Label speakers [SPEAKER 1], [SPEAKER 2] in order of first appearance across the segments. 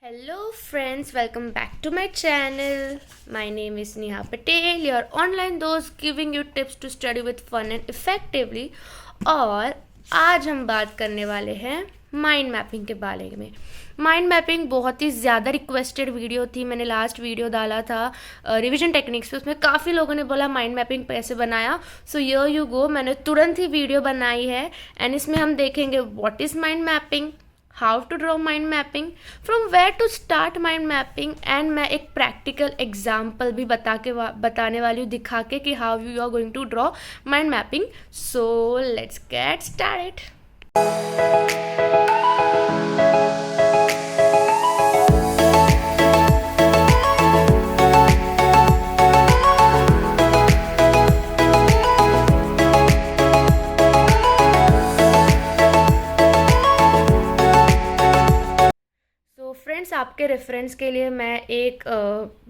[SPEAKER 1] Hello friends, welcome back to my channel. My name is Neha Patel, your online dost giving you tips to study with fun and effectively. और आज हम बात करने वाले हैं mind mapping के बारे में। माइंड मैपिंग बहुत ही ज़्यादा रिक्वेस्टेड वीडियो थी। मैंने लास्ट वीडियो डाला था रिवीजन टेक्निक्स पे, उसमें काफ़ी लोगों ने बोला माइंड मैपिंग कैसे बनाया। सो यर यू गो, मैंने तुरंत ही वीडियो बनाई है एंड इसमें हम देखेंगे what is mind mapping, how to draw mind mapping, from where to start mind mapping and मैं एक प्रैक्टिकल एग्जाम्पल भी बताने वाली हूँ, दिखा के कि how you are going to draw mind mapping. So let's get started. Friends, आपके रेफरेंस के लिए मैं एक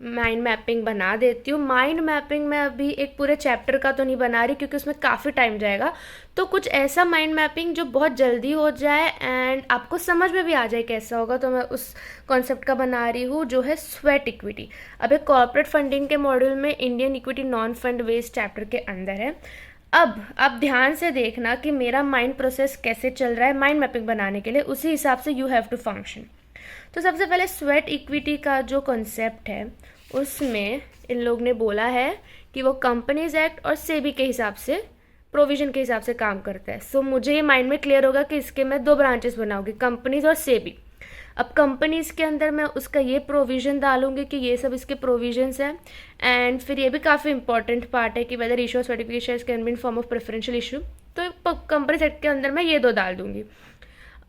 [SPEAKER 1] माइंड मैपिंग बना देती हूँ। माइंड मैपिंग मैं अभी एक पूरे चैप्टर का तो नहीं बना रही क्योंकि उसमें काफ़ी टाइम जाएगा, तो कुछ ऐसा माइंड मैपिंग जो बहुत जल्दी हो जाए एंड आपको समझ में भी आ जाए कैसा होगा, तो मैं उस कॉन्सेप्ट का बना रही हूँ जो है स्वेट इक्विटी। अब एक कॉर्पोरेट फंडिंग के मॉड्यूल में Indian equity non fund based chapter के अंदर है। अब आप ध्यान से देखना कि मेरा माइंड प्रोसेस कैसे चल रहा है माइंड मैपिंग बनाने के लिए, उसी हिसाब से यू हैव टू फंक्शन। तो सबसे पहले स्वेट इक्विटी का जो कॉन्सेप्ट है उसमें इन लोग ने बोला है कि वो कंपनीज एक्ट और सेबी के हिसाब से, प्रोविजन के हिसाब से काम करता है। सो मुझे ये माइंड में क्लियर होगा कि इसके मैं दो ब्रांचेस बनाऊंगी, कंपनीज और सेबी। अब कंपनीज के अंदर मैं उसका ये प्रोविज़न डालूंगी कि ये सब इसके प्रोविजंस हैं, एंड फिर ये भी काफ़ी इंपॉर्टेंट पार्ट है कि whether issue of certification can be in form of preferential issue, तो कंपनीज एक्ट के अंदर मैं ये दो डाल दूंगी।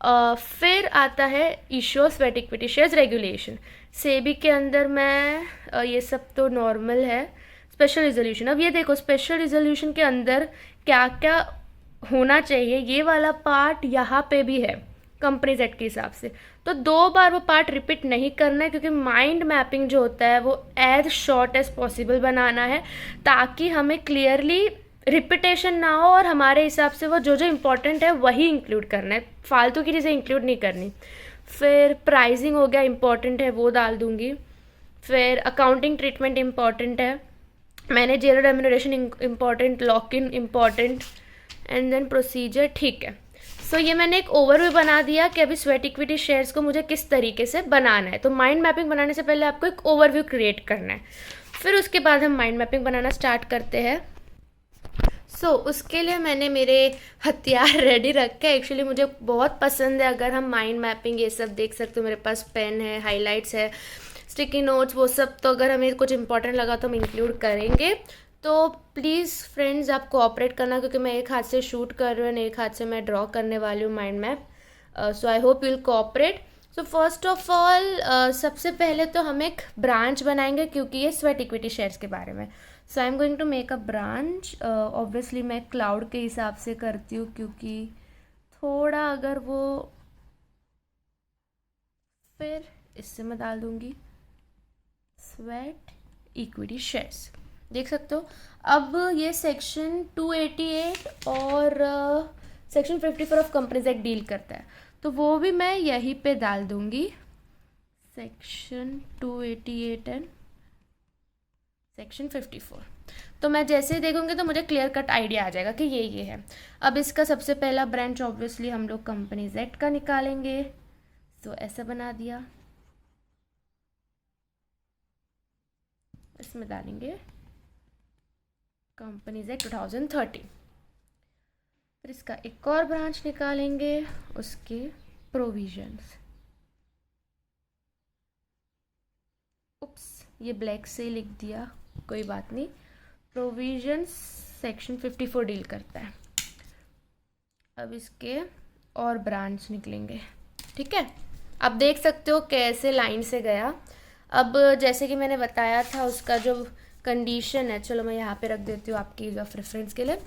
[SPEAKER 1] फिर आता है issue of sweat equity shares regulation. SEBI के अंदर मैं ये सब तो नॉर्मल है। स्पेशल रिजोल्यूशन, अब ये देखो स्पेशल रिजोल्यूशन के अंदर क्या क्या होना चाहिए, ये वाला पार्ट यहाँ पे भी है कंपनीज एक्ट के हिसाब से। तो दो बार वो पार्ट रिपीट नहीं करना है क्योंकि माइंड मैपिंग जो होता है वो एज शॉर्ट एज पॉसिबल बनाना है ताकि हमें क्लियरली रिपीटेशन ना हो और हमारे हिसाब से वो जो जो इम्पोर्टेंट है वही इंक्लूड करना है, फालतू की चीज़ें इंक्लूड नहीं करनी। फिर प्राइसिंग हो गया, इम्पॉर्टेंट है, वो डाल दूंगी। फिर अकाउंटिंग ट्रीटमेंट इम्पॉर्टेंट है, मैंने zero remuneration important, lock in important, and then procedure. ठीक है, सो ये मैंने एक ओवरव्यू बना दिया कि अभी स्वेट इक्विटी शेयर्स को मुझे किस तरीके से बनाना है। तो माइंड मैपिंग बनाने से पहले आपको एक ओवरव्यू क्रिएट करना है, फिर उसके बाद हम माइंड मैपिंग बनाना स्टार्ट करते हैं। उसके लिए मैंने मेरे हथियार रेडी रखे हैं। एक्चुअली मुझे बहुत पसंद है अगर हम माइंड मैपिंग ये सब देख सकते हो, मेरे पास पेन है, हाइलाइट्स है, स्टिकी नोट्स, वो सब तो अगर हमें कुछ इंपॉर्टेंट लगा तो हम इंक्लूड करेंगे। तो प्लीज़ फ्रेंड्स आप कोऑपरेट करना क्योंकि मैं एक हाथ से शूट कर रही हूँ, एक हाथ से मैं ड्रॉ करने वाली हूँ mind map. So I hope you will cooperate. So first of all सबसे पहले तो हम एक ब्रांच बनाएंगे क्योंकि ये स्वेट इक्विटी शेयर्स के बारे में। So I am going to make a branch. Obviously मैं क्लाउड के हिसाब से करती हूँ क्योंकि थोड़ा अगर वो, फिर इससे मैं डाल दूँगी स्वेट इक्विटी शेयर्स, देख सकते हो। अब ये सेक्शन 288 और section 54 of companies act deal करता है, तो वो भी मैं यहीं पे डाल दूँगी, सेक्शन 288 एंड सेक्शन 54। तो मैं जैसे ही देखूंगी तो मुझे क्लियर कट आइडिया आ जाएगा कि ये है। अब इसका सबसे पहला ब्रांच ऑब्वियसली हम लोग कंपनीज एक्ट का निकालेंगे, तो ऐसा बना दिया, इसमें डालेंगे कंपनीज एक्ट 2013। फिर इसका एक और ब्रांच निकालेंगे, उसके प्रोविजंस। उप्स, ये ब्लैक से लिख दिया, कोई बात नहीं। प्रोविजंस सेक्शन 54 डील करता है। अब इसके और ब्रांच निकलेंगे, ठीक है। अब देख सकते हो कैसे लाइन से गया। अब जैसे कि मैंने बताया था उसका जो कंडीशन है, चलो मैं यहाँ पे रख देती हूँ आपकी ऑफ रेफरेंस के लिए।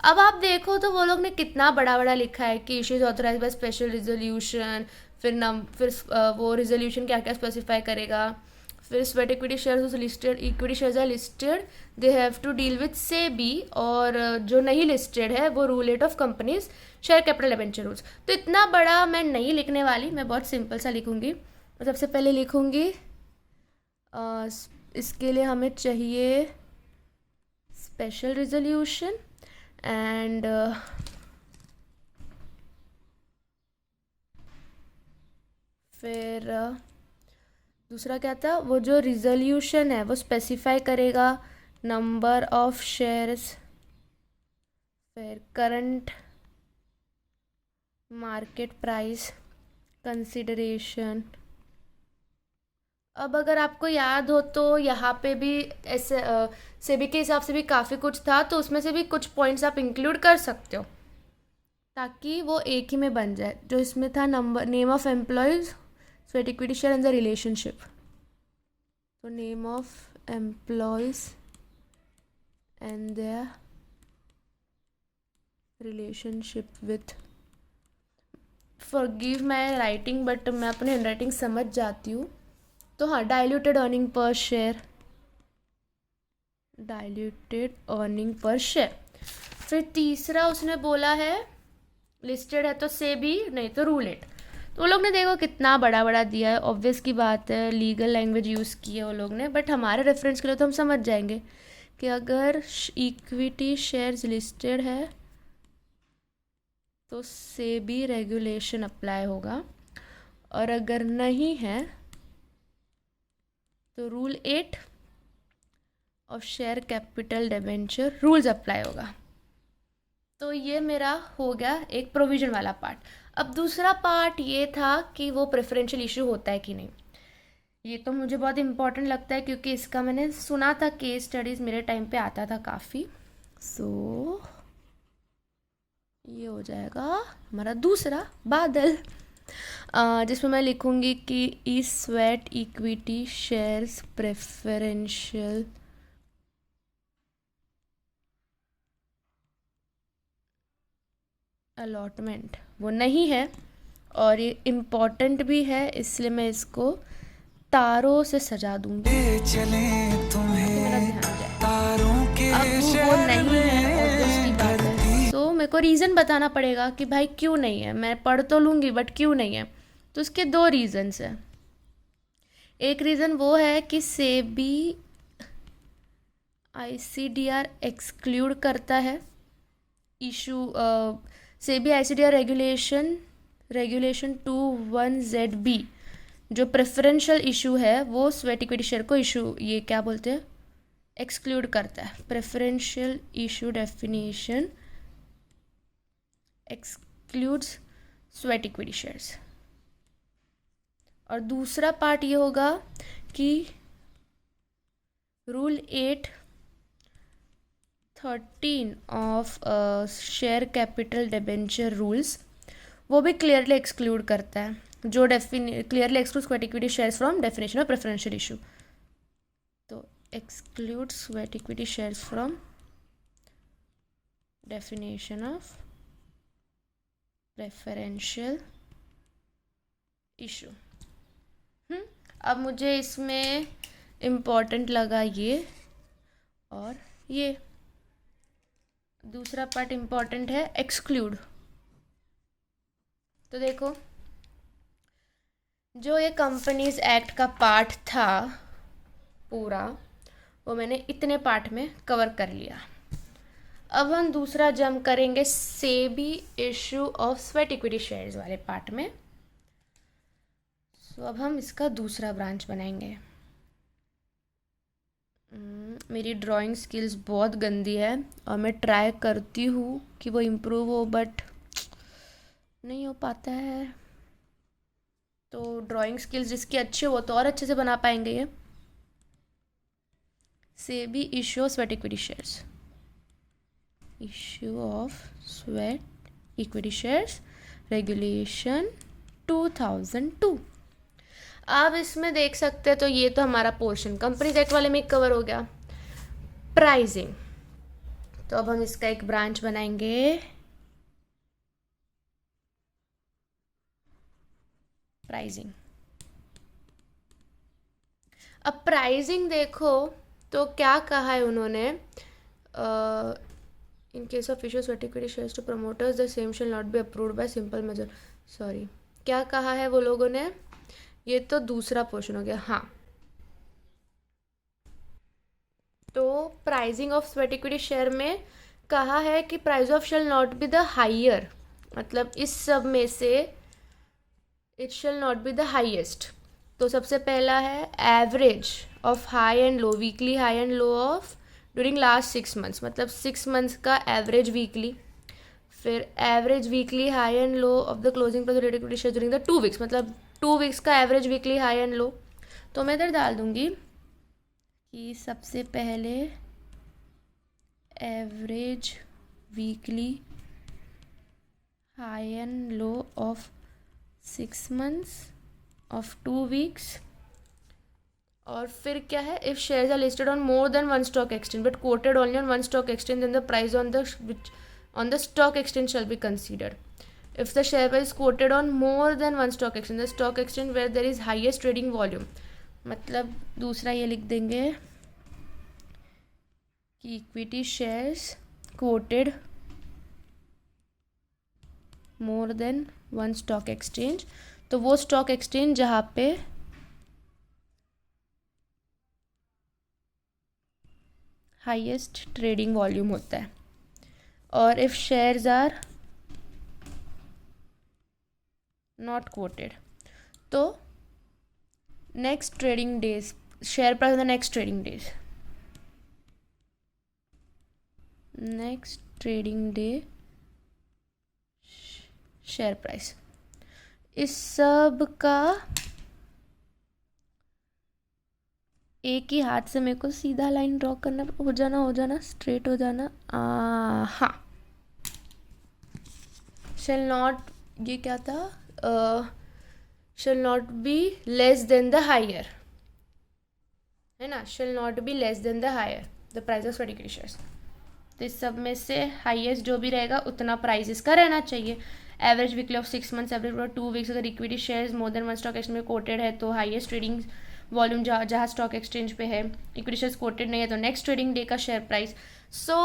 [SPEAKER 1] अब आप देखो तो वो लोग ने कितना बड़ा बड़ा लिखा है कि issues authorise by special resolution, फिर वो रिजोल्यूशन क्या क्या स्पेसिफाई करेगा, फिर sweat equity shares listed, equity shares are listed, they have to deal with SEBI, और जो नहीं लिस्टेड है वो rule 8 of companies share capital debenture rules. तो इतना बड़ा मैं नहीं लिखने वाली, मैं बहुत सिंपल सा लिखूंगी सबसे पहले लिखूँगी इसके लिए हमें चाहिए स्पेशल रिजोल्यूशन एंड फिर दूसरा क्या था, वो जो रिजोल्यूशन है वो स्पेसिफाई करेगा नंबर ऑफ शेयर्स, फिर करंट मार्केट प्राइस कंसिडरेशन। अब अगर आपको याद हो तो यहाँ पे भी ऐसे सेबी के हिसाब से भी काफ़ी कुछ था, तो उसमें से भी कुछ पॉइंट्स आप इंक्लूड कर सकते हो ताकि वो एक ही में बन जाए। जो इसमें था number, name of employees, sweat equity share and the relationship. तो name of employees and the relationship with, forgive my writing but मैं अपनी हैंड राइटिंग समझ जाती हूँ। तो हाँ, diluted earning per share, diluted earning per share. फिर तीसरा उसने बोला है लिस्टेड है तो से भी, नहीं तो रूल इट। तो वो लोग ने देखो कितना बड़ा बड़ा दिया है, ऑब्वियस की बात है, लीगल लैंग्वेज यूज़ की है वो लोग ने, बट हमारे रेफरेंस के लिए तो हम समझ जाएंगे कि अगर इक्विटी शेयर्स लिस्टेड है तो से भी रेगुलेशन अप्लाई होगा, और अगर नहीं है तो rule 8 of share capital debenture rules apply होगा। तो ये मेरा हो गया एक प्रोविजन वाला पार्ट। अब दूसरा पार्ट ये था कि वो प्रेफरेंशियल इशू होता है कि नहीं। ये तो मुझे बहुत इम्पॉर्टेंट लगता है क्योंकि इसका मैंने सुना था, केस स्टडीज़ मेरे टाइम पे आता था काफ़ी। सो ये हो जाएगा हमारा दूसरा बादल, जिसमें मैं लिखूँगी कि E sweat equity shares preferential allotment वो नहीं है, और ये इम्पॉर्टेंट भी है, इसलिए मैं इसको तारों से सजा दूंगी चले तुम्हें तारों के। अब वो नहीं है, ऑब्वियसली बात है, तो मेरे को रीज़न बताना पड़ेगा कि भाई क्यों नहीं है। मैं पढ़ तो लूँगी बट क्यों नहीं है। तो इसके दो रीज़न्स हैं। एक रीज़न वो है कि सेबी ICDR एक्सक्लूड करता है issue, SEBI ICDR regulation 21ZB जो प्रेफरेंशियल इशू है वो स्वेट इक्विटी शेयर को इशू, ये क्या बोलते हैं, एक्सक्लूड करता है। Preferential issue definition excludes sweat equity shares. और दूसरा पार्ट ये होगा कि rule 8(13) of share capital debenture rules वो भी क्लियरली एक्सक्लूड करता है, जो clearly exclude sweat equity shares from definition of preferential issue. तो exclude sweat equity shares from definition of preferential issue. अब मुझे इसमें इम्पॉर्टेंट लगा ये, और ये दूसरा पार्ट इम्पॉर्टेंट है एक्सक्लूड। तो देखो, जो ये कंपनीज एक्ट का पार्ट था पूरा, वो मैंने इतने पार्ट में कवर कर लिया। अब हम दूसरा जंप करेंगे SEBI issue of sweat equity shares वाले पार्ट में। सो अब हम इसका दूसरा ब्रांच बनाएंगे। मेरी ड्राइंग स्किल्स बहुत गंदी है और मैं ट्राई करती हूँ कि वो इम्प्रूव हो, बट नहीं हो पाता है। तो ड्राइंग स्किल्स जिसकी अच्छी हो तो और अच्छे से बना पाएंगे ये। SEBI issue of sweat equity shares, issue of sweat equity shares regulation 2002। आप इसमें देख सकते हैं, तो ये तो हमारा पोर्शन कंपनीज एक्ट वाले में कवर हो गया। प्राइसिंग, तो अब हम इसका एक ब्रांच बनाएंगे, प्राइसिंग। अब प्राइसिंग देखो तो क्या कहा है उन्होंने, in case of issue sweat equity shares to promoters the same shall not be approved by simple major. Sorry, क्या कहा है वो लोगों ने ये तो दूसरा पोर्शन हो गया। हाँ, तो pricing of sweat equity share में कहा है कि price of shell not be the higher, मतलब इस सब में से it shall not be the highest. तो सबसे पहला है average of high and low, weekly high and low of during last 6 months, मतलब 6 मंथ्स का एवरेज वीकली। फिर average weekly high and low of the closing price of equity share during the 2 weeks, मतलब 2 weeks का average weekly high and low. तो मैं इधर डाल दूंगी कि सबसे पहले average weekly high and low of 6 months of 2 weeks. और फिर क्या है, if shares are listed on more than one stock exchange but quoted only on one stock exchange, then the price on the stock exchange shall be considered. If the share price quoted on more than one stock exchange, the stock exchange where there is highest trading volume, मतलब दूसरा ये लिख देंगे कि equity shares quoted more than one stock exchange, तो वो stock exchange जहाँ पे हाईएस्ट ट्रेडिंग वॉल्यूम होता है। और if shares are not quoted, तो next trading days share price, next trading days, next trading day share price, इस सब का एक ही हाथ से मेरे को सीधा लाइन ड्रॉ करना, हो जाना स्ट्रेट हो जाना। हाँ, शेल नॉट, ये क्या था, shall not be less than the higher, है ना, shall not be less than the higher the price of sweat equity shares. तो इस सब में से हाईएस्ट जो भी रहेगा उतना प्राइस इसका रहना चाहिए। Average weekly of 6 months, average of 2 weeks. अगर equity shares more than one stock exchange में कोटेड है तो हाईएस्ट ट्रेडिंग वॉल्यूम जहाँ स्टॉक एक्सचेंज पे है, इक्विटी शेयर्स कोटेड नहीं है तो नेक्स्ट ट्रेडिंग डे का शेयर प्राइस। सो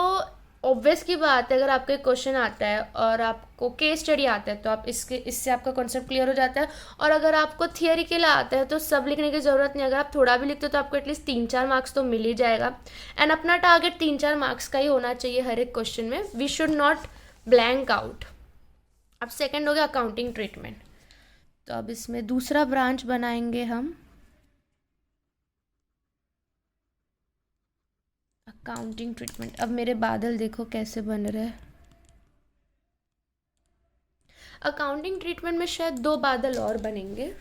[SPEAKER 1] ऑब्वियस की बात है, अगर आपको एक क्वेश्चन आता है और आपको केस स्टडी आता है तो आप इससे आपका कॉन्सेप्ट क्लियर हो जाता है। और अगर आपको थियरी के लिए आता है तो सब लिखने की ज़रूरत नहीं, अगर आप थोड़ा भी लिखते हो तो आपको एटलीस्ट 3-4 मार्क्स तो मिल ही जाएगा। एंड अपना टारगेट 3-4 मार्क्स का ही होना चाहिए हर एक क्वेश्चन में, we should not blank out. अब सेकेंड हो गया अकाउंटिंग ट्रीटमेंट। तो अब इसमें दूसरा ब्रांच बनाएंगे हम, अकाउंटिंग ट्रीटमेंट। अब मेरे बादल देखो कैसे बन रहे हैं। अकाउंटिंग ट्रीटमेंट में शायद 2 बादल और बनेंगे,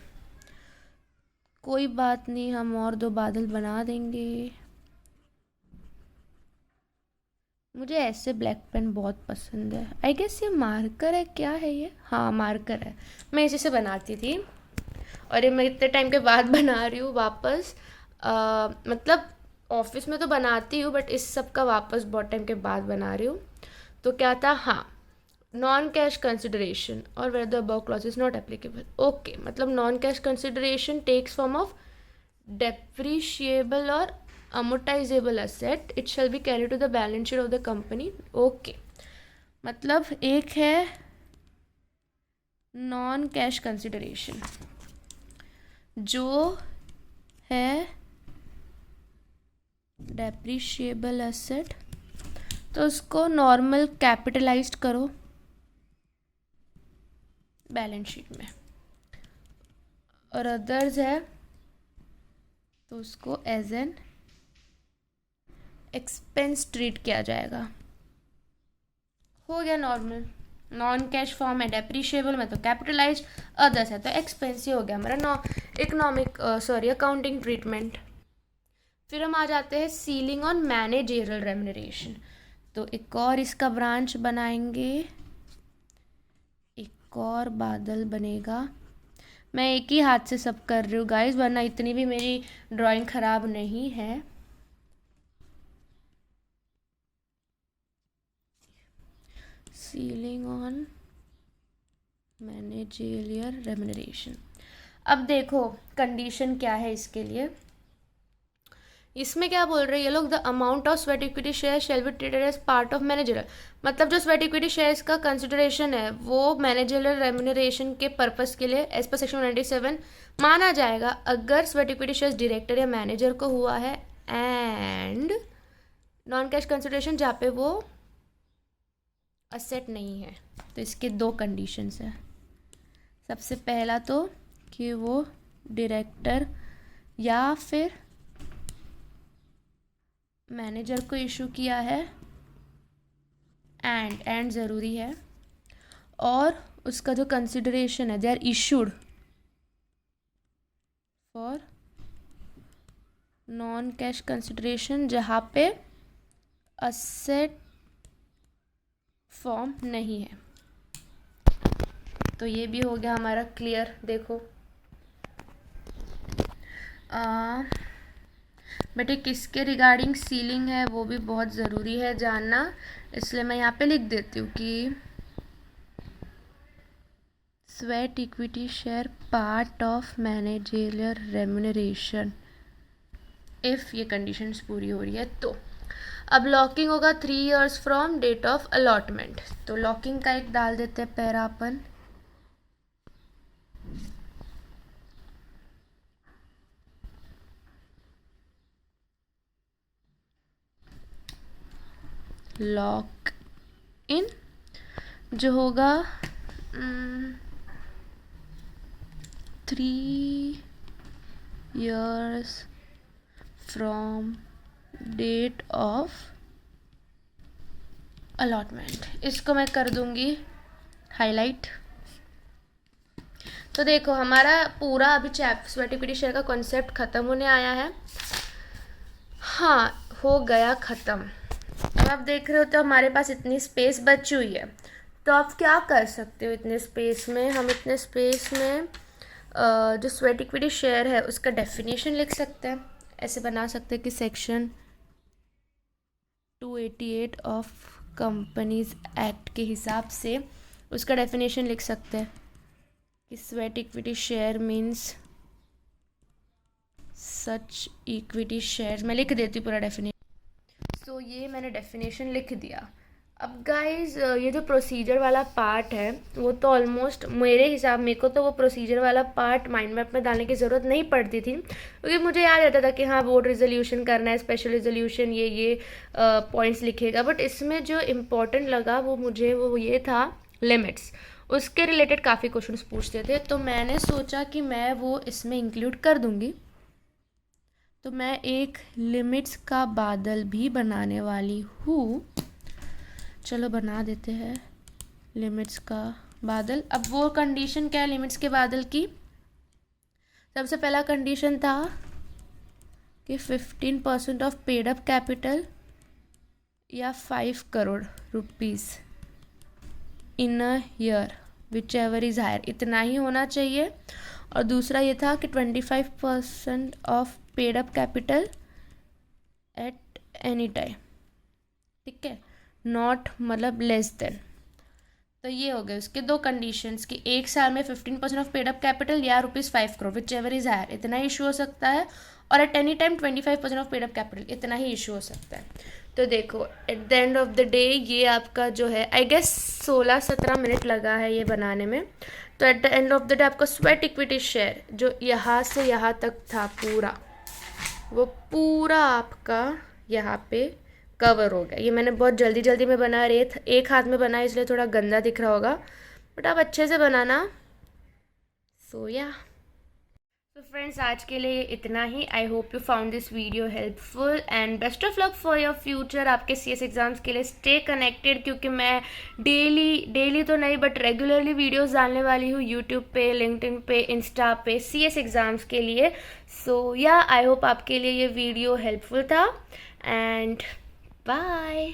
[SPEAKER 1] कोई बात नहीं, हम और 2 बादल बना देंगे। मुझे ऐसे ब्लैक पेन बहुत पसंद है। आई गेस ये मार्कर है, क्या है ये, हाँ मार्कर है, मैं इसी से बनाती थी और ये मैं इतने टाइम के बाद बना रही हूँ वापस। मतलब ऑफिस में तो बनाती हूँ बट इस सब का वापस बहुत टाइम के बाद बना रही हूँ। तो क्या था, हाँ, नॉन कैश कंसिडरेशन और where the above clause is not applicable. Okay, मतलब non cash consideration takes form of depreciable और amortizable asset, it shall be carried to the balance sheet of the company. Okay, मतलब एक है non cash consideration जो है depreciable asset, तो उसको normal capitalised करो बैलेंस शीट में, और अदर्स है तो उसको एज एन एक्सपेंस ट्रीट किया जाएगा। हो गया नॉर्मल, नॉन कैश फॉर्म है डेप्रिशिएबल में तो कैपिटलाइज, अदर्स है तो एक्सपेंस ही हो गया हमारा अकाउंटिंग ट्रीटमेंट। फिर हम आ जाते हैं सीलिंग ऑन मैनेजरियल रेम्यूनरेशन। तो एक और इसका ब्रांच बनाएंगे, एक और बादल बनेगा। मैं एक ही हाथ से सब कर रही हूँ गाइस, वरना इतनी भी मेरी ड्राइंग ख़राब नहीं है। Ceiling on managerial remuneration. अब देखो कंडीशन क्या है इसके लिए इसमें क्या बोल रहे हैं ये लोग, the amount of sweat equity share shall be treated as part of managerial, मतलब जो स्वेट इक्विटी शेयर्स का कंसिडरेशन है वो मैनेजरल रेम्यूनरेशन के पर्पस के लिए एज पर सेक्शन 97 माना जाएगा अगर स्वेट इक्विटी शेयर्स डायरेक्टर या मैनेजर को हुआ है, एंड नॉन कैश कंसिडरेशन जहाँ पे वो असेट नहीं है। तो इसके दो कंडीशंस हैं। सबसे पहला तो कि वो डायरेक्टर या फिर मैनेजर को इशू किया है, एंड ज़रूरी है, और उसका जो कंसिडरेशन है they are issued for non cash consideration जहाँ पे असेट फॉर्म नहीं है। तो ये भी हो गया हमारा क्लियर। देखो बट ये किसके रिगार्डिंग सीलिंग है वो भी बहुत ज़रूरी है जानना, इसलिए मैं यहाँ पे लिख देती हूँ कि sweat equity share part of managerial remuneration if ये कंडीशंस पूरी हो रही है तो। अब लॉकिंग होगा 3 years from date of allotment, तो लॉकिंग का एक डाल देते हैं पैरा अपन। लॉक इन जो होगा 3 years from date of allotment. इसको मैं कर दूंगी हाईलाइट। तो देखो हमारा पूरा अभी स्वेट इक्विटी शेयर का कॉन्सेप्ट ख़त्म होने आया है। हाँ, हो गया ख़त्म। अब आप देख रहे हो तो हमारे पास इतनी स्पेस बची हुई है, तो आप क्या कर सकते हो इतने स्पेस में। हम इतने स्पेस में जो स्वेट इक्विटी शेयर है उसका डेफिनेशन लिख सकते हैं। ऐसे बना सकते हैं कि सेक्शन 288 ऑफ कंपनीज एक्ट के हिसाब से उसका डेफिनेशन लिख सकते हैं कि स्वेट इक्विटी शेयर मीन्स सच इक्विटी शेयर। मैं लिख देती हूँ पूरा डेफिनेशन। सो ये मैंने डेफिनेशन लिख दिया। अब गाइज ये जो प्रोसीजर वाला पार्ट है वो तो ऑलमोस्ट मेरे को तो वो प्रोसीजर वाला पार्ट माइंड मैप में डालने की ज़रूरत नहीं पड़ती थी, क्योंकि मुझे याद रहता था कि हाँ बोर्ड रेजोल्यूशन करना है, स्पेशल रेजोल्यूशन, ये पॉइंट्स लिखेगा। बट इसमें जो इम्पोर्टेंट लगा वो मुझे वो ये था लिमिट्स। उसके रिलेटेड काफ़ी क्वेश्चंस पूछते थे, तो मैंने सोचा कि मैं वो इसमें इंक्लूड कर दूँगी। तो मैं एक लिमिट्स का बादल भी बनाने वाली हूँ। चलो बना देते हैं लिमिट्स का बादल। अब वो कंडीशन क्या है लिमिट्स के बादल की? सबसे पहला कंडीशन था कि 15% ऑफ पेड अप कैपिटल या 5 crore rupees in a year whichever is higher, इतना ही होना चाहिए। और दूसरा ये था कि 25% of paid up capital eight any time, ठीक है, नॉट मतलब लेस देन। तो ये हो गए उसके दो कंडीशंस कि एक साल में 15% ऑफ पेड अप कैपिटल या ₹5 crore whichever is higher, इतना ही इशू हो सकता है। और at any time 25% of paid up capital, इतना ही इशू हो सकता है। तो देखो at the end of the day ये आपका जो है आई गेस 16-17 मिनट लगा है ये बनाने में। तो eight the end of the day आपका स्वेट इक्विटी शेयर जो यहाँ से यहाँ तक था पूरा, वो पूरा आपका यहाँ पे कवर हो गया। ये मैंने बहुत जल्दी जल्दी में बना रही है, एक हाथ में बना इसलिए थोड़ा गंदा दिख रहा होगा, बट आप अच्छे से बनाना। सो या तो फ्रेंड्स आज के लिए इतना ही। I hope you found this video helpful and best of luck for your future. आपके CS एग्ज़ाम्स के लिए स्टे कनेक्टेड, क्योंकि मैं डेली तो नहीं बट रेगुलरली वीडियोस डालने वाली हूँ यूट्यूब पे, लिंक्डइन पे, इंस्टा पे CS एग्ज़ाम्स के लिए। सो या आई होप आपके लिए ये वीडियो हेल्पफुल था एंड बाय।